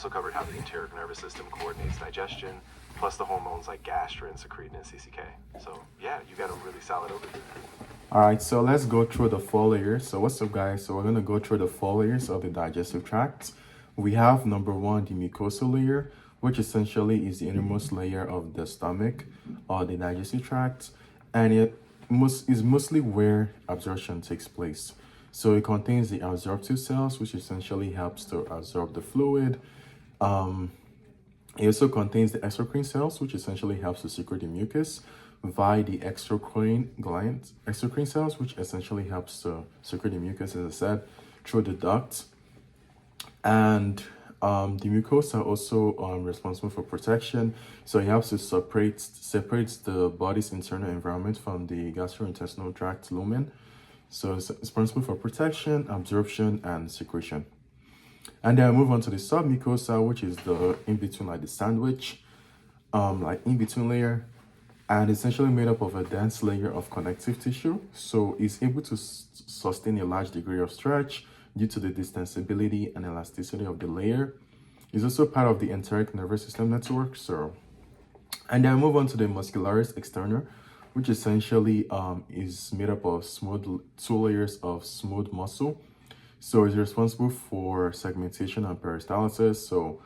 also covered how the enteric nervous system coordinates digestion, plus the hormones like gastrin, secretin, and CCK. So yeah, you got a really solid overview. All right, so let's go through the four layers. So what's up, guys? So we're gonna go through the four layers of the digestive tract. We have number one, the mucosal layer, which essentially is the innermost layer of the stomach or the digestive tract, and is mostly where absorption takes place. So it contains the absorptive cells, which essentially helps to absorb the fluid. It also contains the exocrine cells, which essentially helps to secrete the mucus, via the exocrine glands, exocrine cells, which essentially helps to secrete the mucus, as I said, through the duct. And the mucosa also responsible for protection. So it helps to separates the body's internal environment from the gastrointestinal tract lumen. So it's responsible for protection, absorption, and secretion. And then I move on to the submucosa, which is the in between, like the sandwich, like in between layer, and essentially made up of a dense layer of connective tissue. So it's able to sustain a large degree of stretch due to the distensibility and elasticity of the layer. It's also part of the enteric nervous system network. So, and then I move on to the muscularis externa, which essentially is made up of two layers of smooth muscle. So it's responsible for segmentation and peristalsis. So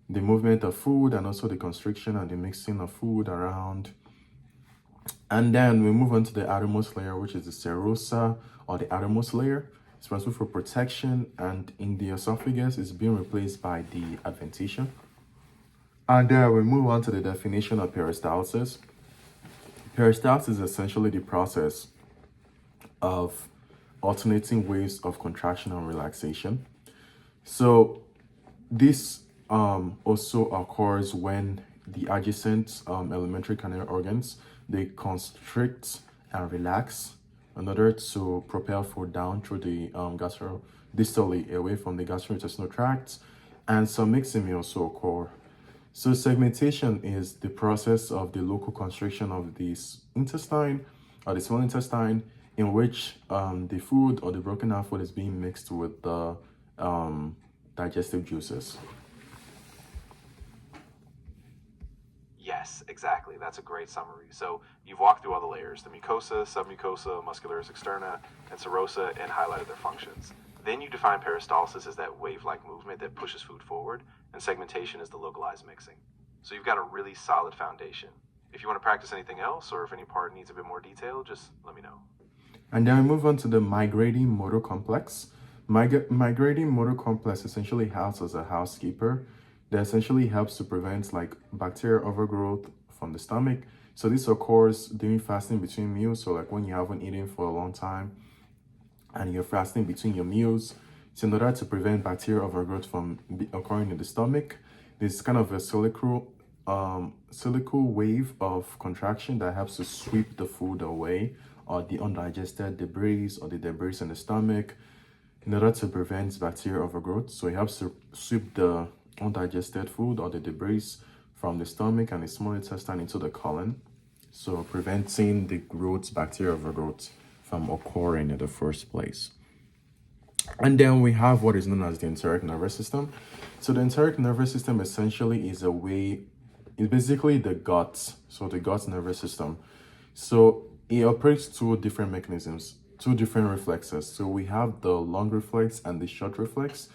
the movement of food and also the constriction and the mixing of food around. And then we move on to the outermost layer, which is the serosa or the outermost layer. It's responsible for protection, and in the esophagus is being replaced by the adventitia. And then we move on to the definition of peristalsis. Peristalsis is essentially the process of alternating waves of contraction and relaxation. So this also occurs when the adjacent alimentary canal organs, they constrict and relax in order to propel food down through the distally away from the gastrointestinal tract, and some mixing may also occur. So segmentation is the process of the local constriction of the intestine or the small intestine, in which the food or the broken down food is being mixed with the digestive juices. Yes, exactly. That's a great summary. So you've walked through all the layers, the mucosa, submucosa, muscularis externa, and serosa, and highlighted their functions. Then you define peristalsis as that wave-like movement that pushes food forward, and segmentation is the localized mixing. So you've got a really solid foundation. If you want to practice anything else, or if any part needs a bit more detail, just let me know. And then we move on to the migrating motor complex. Migrating motor complex essentially acts as a housekeeper that essentially helps to prevent like bacterial overgrowth from the stomach. So this occurs during fasting between meals. So like when you haven't eaten for a long time and you're fasting between your meals, so in order to prevent bacterial overgrowth from occurring in the stomach, this is kind of a cylindrical wave of contraction that helps to sweep the food away, or the undigested debris or the debris in the stomach, in order to prevent bacterial overgrowth. So it helps to sweep the undigested food or the debris from the stomach and the small intestine into the colon, so preventing the bacterial overgrowth from occurring in the first place. And then we have what is known as the enteric nervous system. So the enteric nervous system essentially is it's basically the gut, so the gut nervous system. So it operates two different mechanisms, two different reflexes. So we have the long reflex and the short reflex.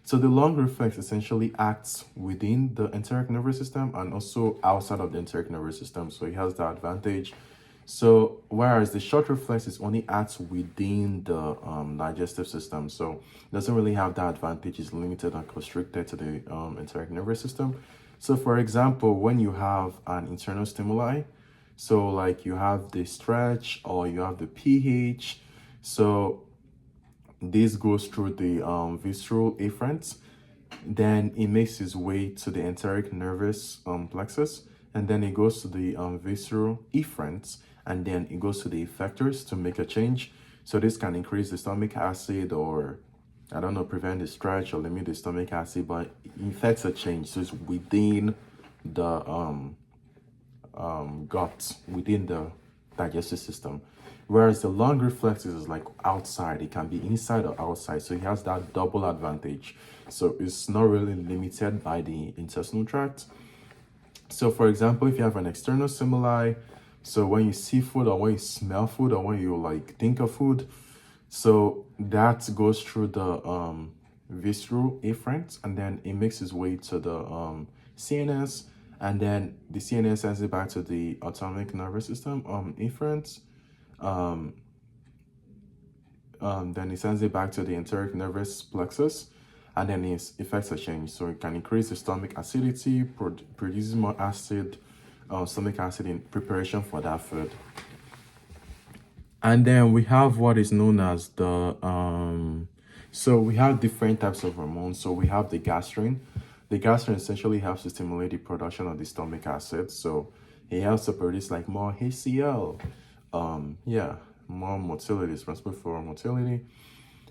So the long reflex essentially acts within the enteric nervous system and also outside of the enteric nervous system. So it has the advantage. So whereas the short reflex is only acts within the digestive system, so it doesn't really have that advantage. It's limited and constricted to the enteric nervous system. So for example, when you have an internal stimuli, so like you have the stretch or you have the pH, so this goes through the visceral afferents, then it makes its way to the enteric nervous plexus, and then it goes to the visceral efferents, and then it goes to the effectors to make a change. So this can increase the stomach acid, or I don't know, prevent the stretch or limit the stomach acid, but it affects a change. So it's within the gut, within the digestive system. Whereas the long reflexes is like outside, it can be inside or outside. So he has that double advantage. So it's not really limited by the intestinal tract. So for example, if you have an external stimuli, so when you see food or when you smell food or when you like think of food, so that goes through the visceral afferent, and then it makes its way to the CNS, and then the CNS sends it back to the autonomic nervous system afferent. Then it sends it back to the enteric nervous plexus, and then its effects are changed. So it can increase the stomach acidity, produces more acid, stomach acid in preparation for that food. And then we have what is known as the so we have different types of hormones. So we have the gastrin. The gastrin essentially helps to stimulate the production of the stomach acid. So it helps to produce like more HCl. More motility, is responsible for motility.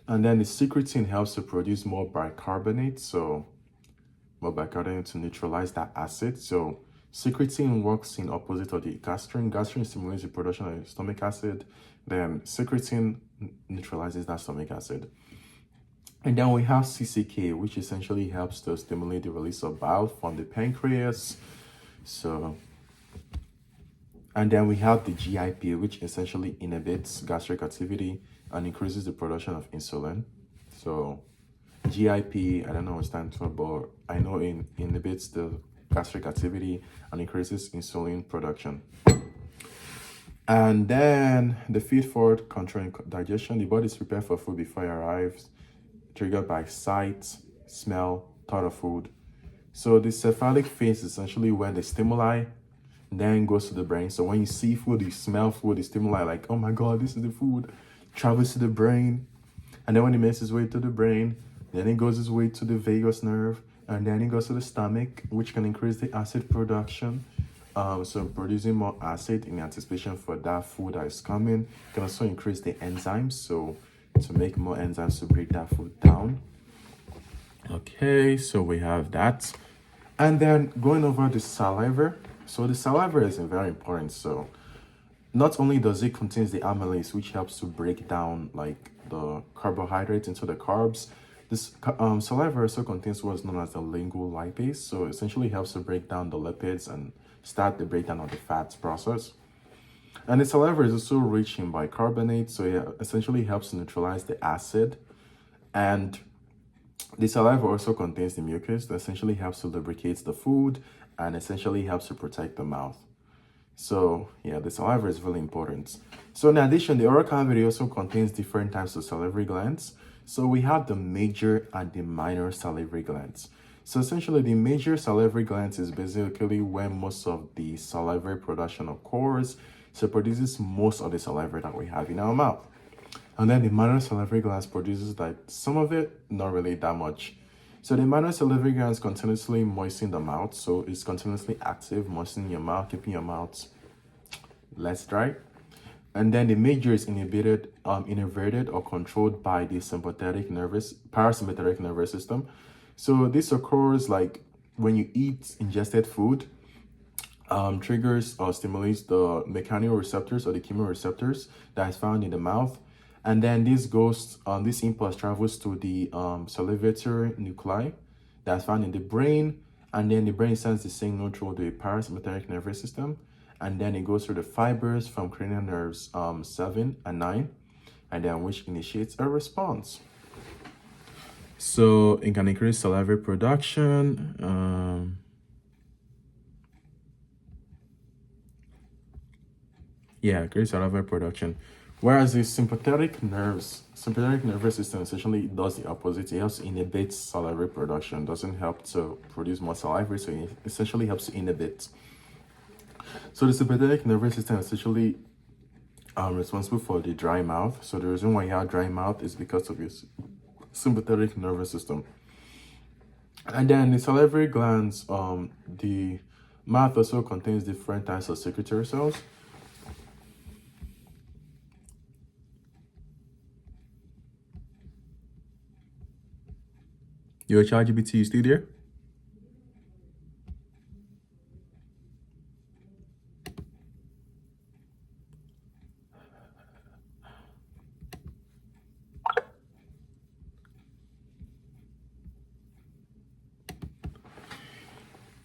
And then the secretin helps to produce more bicarbonate. So more bicarbonate to neutralize that acid. So secretin works in opposite of the gastrin. Gastrin stimulates the production of stomach acid. Then secretin neutralizes that stomach acid. And then we have CCK, which essentially helps to stimulate the release of bile from the pancreas. So, and then we have the GIP, which essentially inhibits gastric activity and increases the production of insulin. So GIP, I don't know what it stands for, but I know it inhibits the gastric activity and increases insulin production. And then the feed-forward controlling digestion. The body is prepared for food before it arrives, triggered by sight, smell, thought of food. So the cephalic phase is essentially when the stimuli then goes to the brain. So when you see food, you smell food, the stimuli like, oh my God, this is the food, travels to the brain. And then when it makes its way to the brain, then it goes its way to the vagus nerve, and then it goes to the stomach, which can increase the acid production. So producing more acid in anticipation for that food that is coming. Can also increase the enzymes, so to make more enzymes to break that food down. Okay, so we have that. And then going over the saliva. So the saliva is very important. So not only does it contain the amylase, which helps to break down like the carbohydrates into the carbs, this saliva also contains what's known as the lingual lipase. So essentially helps to break down the lipids and start the breakdown of the fats process. And the saliva is also rich in bicarbonate, so it essentially helps to neutralize the acid. And the saliva also contains the mucus that essentially helps to lubricate the food and essentially helps to protect the mouth. So yeah, the saliva is really important. So in addition, the oral cavity also contains different types of salivary glands. So we have the major and the minor salivary glands. So essentially the major salivary glands is basically where most of the salivary production occurs. So it produces most of the saliva that we have in our mouth. And then the minor salivary glands produces like some of it, not really that much. So the minor salivary glands continuously moisten the mouth. So it's continuously active, moistening your mouth, keeping your mouth less dry. And then the major is innervated or controlled by the parasympathetic nervous system. So this occurs like when you eat ingested food, triggers or stimulates the mechanoreceptors or the chemoreceptors that is found in the mouth. And then this impulse travels to the salivatory nuclei that's found in the brain. And then the brain sends the signal through the parasympathetic nervous system. And then it goes through the fibers from cranial nerves 7 and 9, and then which initiates a response. So it can increase salivary production. Increase salivary production. Whereas the sympathetic nervous system essentially does the opposite. It helps inhibit salivary production, doesn't help to produce more saliva, so it essentially helps to inhibit. So the sympathetic nervous system is essentially responsible for the dry mouth. So the reason why you have dry mouth is because of your sympathetic nervous system. And then the salivary glands, the mouth also contains different types of secretory cells. Yo, ChatGPT, you still there?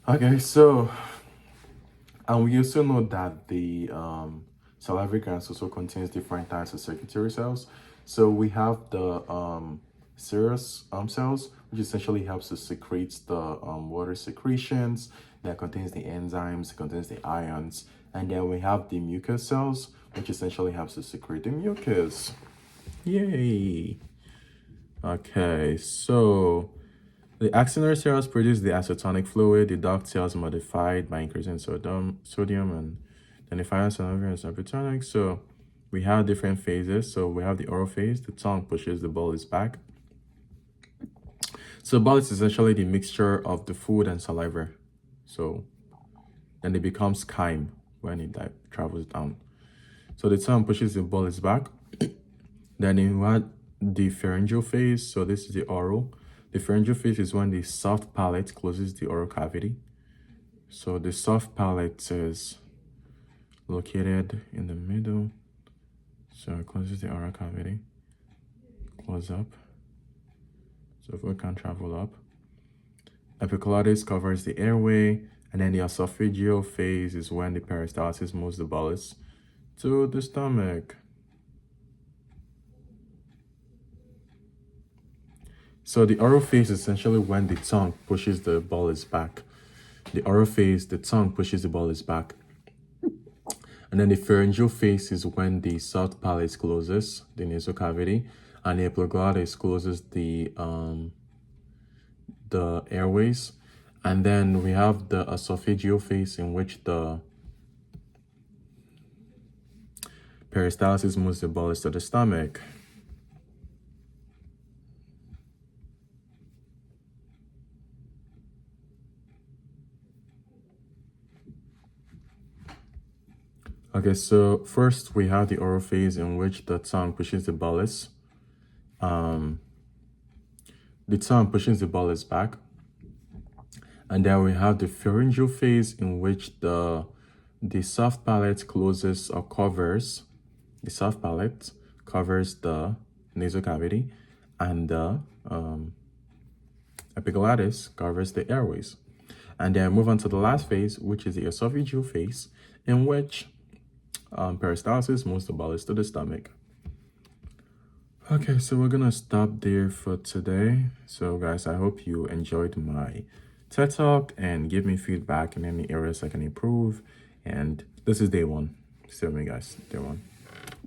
Okay, so and we also know that the salivary glands also contains different types of secretory cells. So we have the serous cells, which essentially helps to secrete the water secretions, that contains the enzymes, contains the ions. And then we have the mucus cells, which essentially helps to secrete the mucus. Yay! Okay, so the axonal cells produce the acetonic fluid. The duct cells modified by increasing sodium and then the fire salivary and subcutaneous. So we have different phases. So we have the oral phase. The tongue pushes the bolus back. So bolus is essentially the mixture of the food and saliva. So then it becomes chyme when it travels down. So the tongue pushes the bolus back. Then you had the pharyngeal phase. So this is the oral. The pharyngeal phase is when the soft palate closes the oral cavity. So the soft palate is located in the middle. So it closes the oral cavity. Close up. So food can travel up. Epiglottis covers the airway. And then the esophageal phase is when the peristalsis moves the bolus to the stomach. So the oral phase is essentially when the tongue pushes the bolus back. The oral phase, the tongue pushes the bolus back. And then the pharyngeal phase is when the soft palate closes the nasal cavity, and the epiglottis closes the airways. And then we have the esophageal phase in which the peristalsis moves the bolus to the stomach. Okay, so first we have the oral phase in which the tongue pushes the bolus. The tongue pushes the bolus back. And then we have the pharyngeal phase in which the soft palate closes or covers, the soft palate covers the nasal cavity, and the epiglottis covers the airways. And then move on to the last phase, which is the esophageal phase, in which peristalsis moves the bolus to the stomach. Okay, so we're gonna stop there for today. So guys, I hope you enjoyed my TED Talk and give me feedback in any areas I can improve. And this is day one. See you guys, day one.